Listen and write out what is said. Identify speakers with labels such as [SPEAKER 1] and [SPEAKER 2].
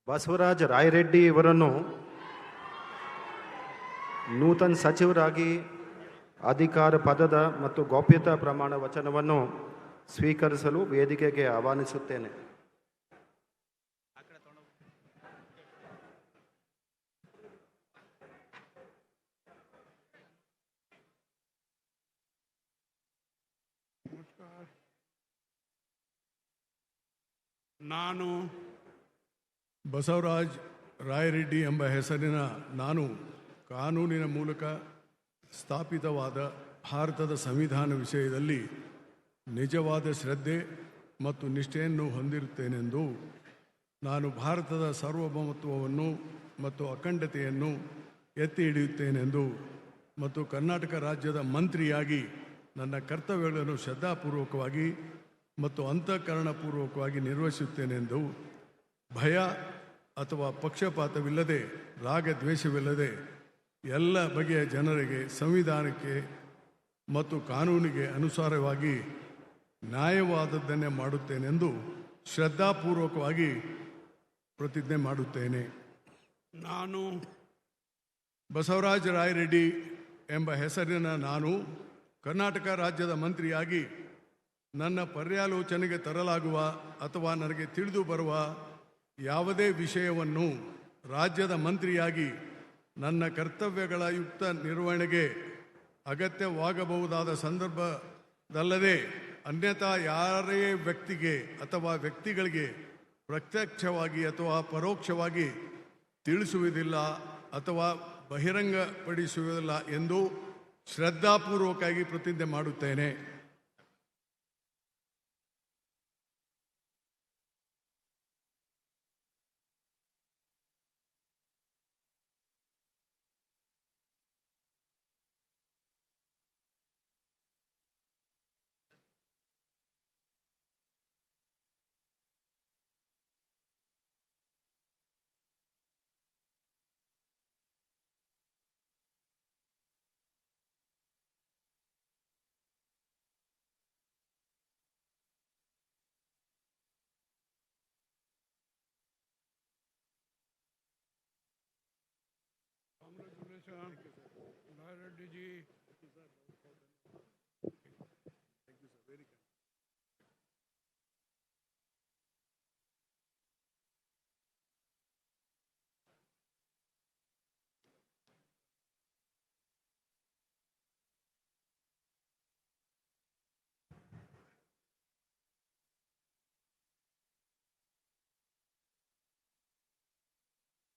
[SPEAKER 1] ಬಸವರಾಜ ರಾಯರೆಡ್ಡಿ ಇವರನ್ನು ನೂತನ ಸಚಿವರಾಗಿ ಅಧಿಕಾರ ಪದದ ಮತ್ತು ಗೌಪ್ಯತಾ ಪ್ರಮಾಣ ವಚನವನ್ನು ಸ್ವೀಕರಿಸಲು ವೇದಿಕೆಗೆ ಆಹ್ವಾನಿಸುತ್ತೇನೆ.
[SPEAKER 2] ನಾನು ಬಸವರಾಜ್ ರಾಯರೆಡ್ಡಿ ಎಂಬ ಹೆಸರಿನ ನಾನು ಕಾನೂನಿನ ಮೂಲಕ ಸ್ಥಾಪಿತವಾದ ಭಾರತದ ಸಂವಿಧಾನ ವಿಷಯದಲ್ಲಿ ನಿಜವಾದ ಶ್ರದ್ಧೆ ಮತ್ತು ನಿಷ್ಠೆಯನ್ನು ಹೊಂದಿರುತ್ತೇನೆಂದು ನಾನು ಭಾರತದ ಸಾರ್ವಭೌಮತ್ವವನ್ನು ಮತ್ತು ಅಖಂಡತೆಯನ್ನು ಎತ್ತಿ ಹಿಡಿಯುತ್ತೇನೆಂದು ಮತ್ತು ಕರ್ನಾಟಕ ರಾಜ್ಯದ ಮಂತ್ರಿಯಾಗಿ ನನ್ನ ಕರ್ತವ್ಯಗಳನ್ನು ಶ್ರದ್ಧಾಪೂರ್ವಕವಾಗಿ ಮತ್ತು ಅಂತಃಕರಣಪೂರ್ವಕವಾಗಿ ನಿರ್ವಹಿಸುತ್ತೇನೆಂದು ಭಯ ಅಥವಾ ಪಕ್ಷಪಾತವಿಲ್ಲದೆ ರಾಗದ್ವೇಷವಿಲ್ಲದೆ ಎಲ್ಲ ಬಗೆಯ ಜನರಿಗೆ ಸಂವಿಧಾನಕ್ಕೆ ಮತ್ತು ಕಾನೂನಿಗೆ ಅನುಸಾರವಾಗಿ ನ್ಯಾಯವಾದದ್ದನ್ನೇ ಮಾಡುತ್ತೇನೆಂದು ಶ್ರದ್ಧಾಪೂರ್ವಕವಾಗಿ ಪ್ರತಿಜ್ಞೆ ಮಾಡುತ್ತೇನೆ. ನಾನು ಬಸವರಾಜ ರಾಯರೆಡ್ಡಿ ಎಂಬ ಹೆಸರಿನ ನಾನು ಕರ್ನಾಟಕ ರಾಜ್ಯದ ಮಂತ್ರಿಯಾಗಿ ನನ್ನ ಪರ್ಯಾಲೋಚನೆಗೆ ತರಲಾಗುವ ಅಥವಾ ನನಗೆ ತಿಳಿದು ಬರುವ ಯಾವುದೇ ವಿಷಯವನ್ನು ರಾಜ್ಯದ ಮಂತ್ರಿಯಾಗಿ ನನ್ನ ಕರ್ತವ್ಯಗಳ ಯುಕ್ತ ನಿರ್ವಹಣೆಗೆ ಅಗತ್ಯವಾಗಬಹುದಾದ ಸಂದರ್ಭದಲ್ಲದೆ ಅನ್ಯಥಾ ಯಾರೇ ವ್ಯಕ್ತಿಗೆ ಅಥವಾ ವ್ಯಕ್ತಿಗಳಿಗೆ ಪ್ರತ್ಯಕ್ಷವಾಗಿ ಅಥವಾ ಪರೋಕ್ಷವಾಗಿ ತಿಳಿಸುವುದಿಲ್ಲ ಅಥವಾ ಬಹಿರಂಗಪಡಿಸುವುದಿಲ್ಲ ಎಂದು ಶ್ರದ್ಧಾಪೂರ್ವಕವಾಗಿ ಪ್ರತಿಜ್ಞೆ ಮಾಡುತ್ತೇನೆ. Congratulations, Reddy ji.